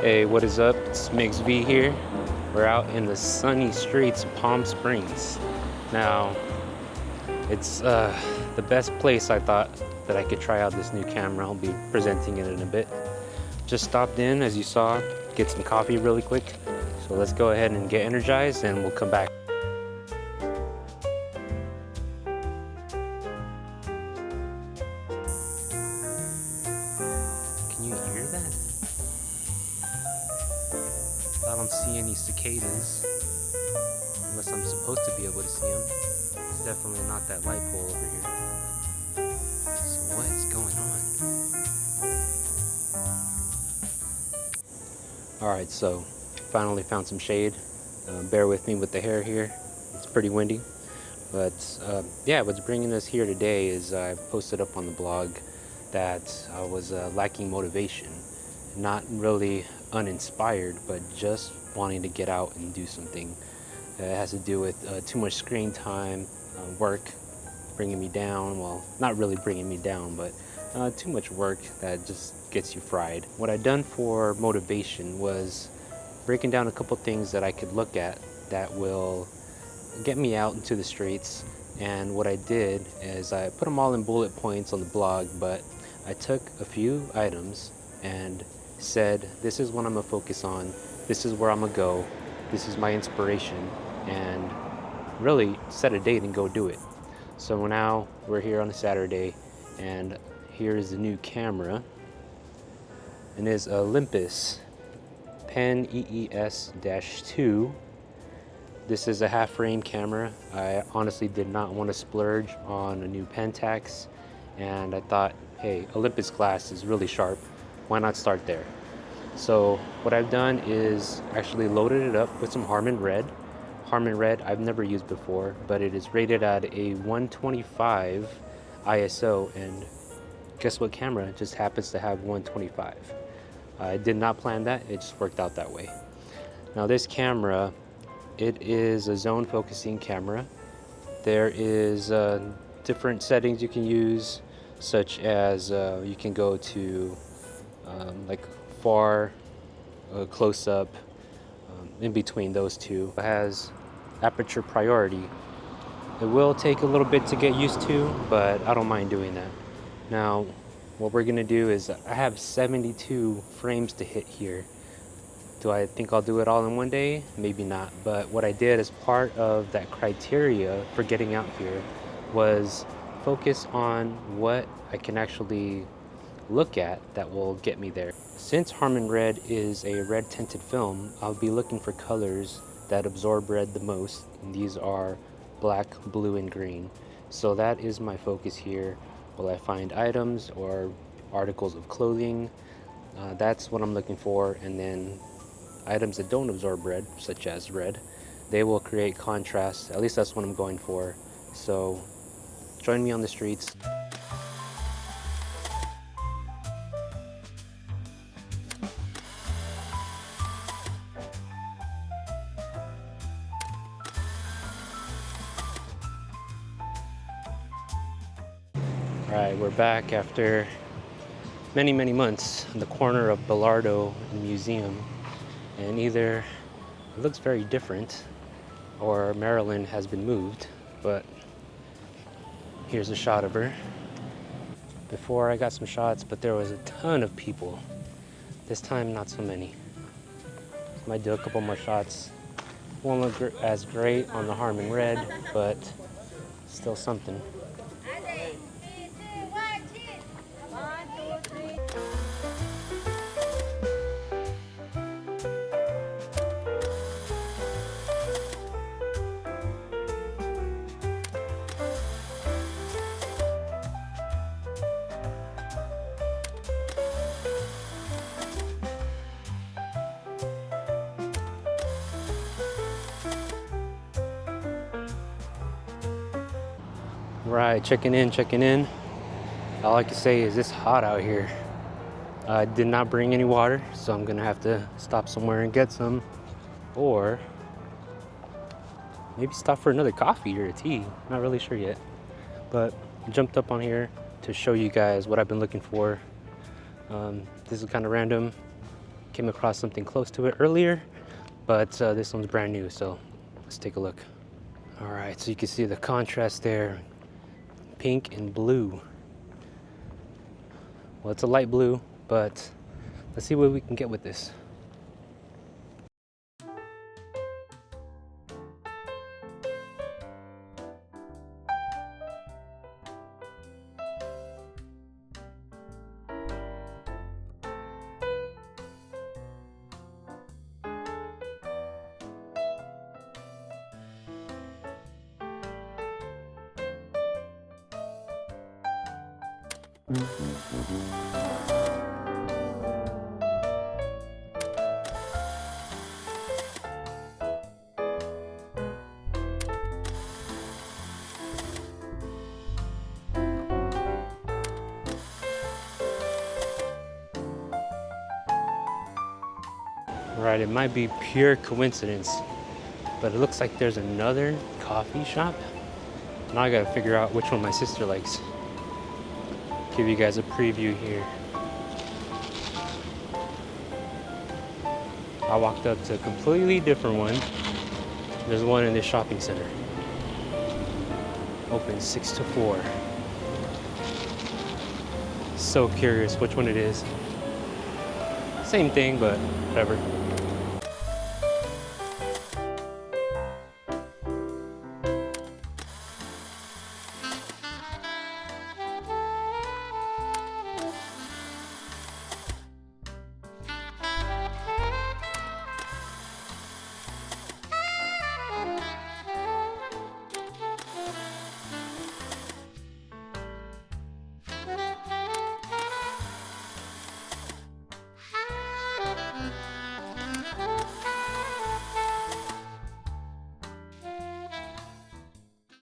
Hey, what is up? It's Mix V here. We're out in the sunny streets of Palm Springs. Now, it's the best place I thought that I could try out this new camera. I'll be presenting it in a bit. Just stopped in, as you saw, get some coffee really quick. So let's go ahead and get energized and we'll come back. Can you hear that? I don't see any cicadas, unless I'm supposed to be able to see them. It's definitely not that light pole over here. So what is going on? Alright, so finally found some shade. Bear with me with the hair here. It's pretty windy. But yeah, what's bringing us here today is I posted up on the blog that I was lacking motivation. Not really uninspired, but just wanting to get out and do something. It has to do with too much screen time, work bringing me down. Well, not really bringing me down, but too much work that just gets you fried. What I done for motivation was breaking down a couple things that I could look at that will get me out into the streets. And what I did is I put them all in bullet points on the blog, but I took a few items and said, this is what I'm gonna focus on, this is where I'm gonna go, this is my inspiration, and really set a date and go do it. So now we're here on a Saturday, and here is the new camera, and it is Olympus PEN EES-2. This is a half frame camera. I honestly did not want to splurge on a new Pentax, and I thought, hey, Olympus glass is really sharp. Why not start there? So what I've done is actually loaded it up with some Harman Red. Harman Red I've never used before, but it is rated at a 125 ISO, and guess what camera just happens to have 125. I did not plan that, it just worked out that way. Now this camera, it is a zone focusing camera. There is different settings you can use, such as you can go to like far, close up, in between those two. It has aperture priority. It will take a little bit to get used to, but I don't mind doing that. Now, what we're gonna do is I have 72 frames to hit here. Do I think I'll do it all in one day? Maybe not. But what I did as part of that criteria for getting out here was focus on what I can actually look at that will get me there. Since Harman Red is a red tinted film, I'll be looking for colors that absorb red the most. And these are black, blue, and green. So that is my focus here. Will I find items or articles of clothing? That's what I'm looking for. And then items that don't absorb red, such as red, they will create contrast. At least that's what I'm going for. So join me on the streets. All right, we're back after many months in the corner of Bellardo Museum, and either it looks very different or Marilyn has been moved, but here's a shot of her. Before I got some shots, but there was a ton of people. This time, not so many. Might do a couple more shots. Won't look as great on the Harman Red, but still something. Right, checking in. All I can say is it's hot out here. I did not bring any water, so I'm gonna have to stop somewhere and get some, or maybe stop for another coffee or a tea. Not really sure yet, but I jumped up on here to show you guys what I've been looking for. This is kind of random. Came across something close to it earlier, but this one's brand new, so let's take a look. All right, so you can see the contrast there, pink and blue. Well, it's a light blue, but let's see what we can get with this. Right, it might be pure coincidence, but it looks like there's another coffee shop. Now I gotta figure out which one my sister likes. Give you guys a preview here. I walked up to a completely different one. There's one in this shopping center. Open 6 to 4. So curious which one it is. Same thing, but whatever.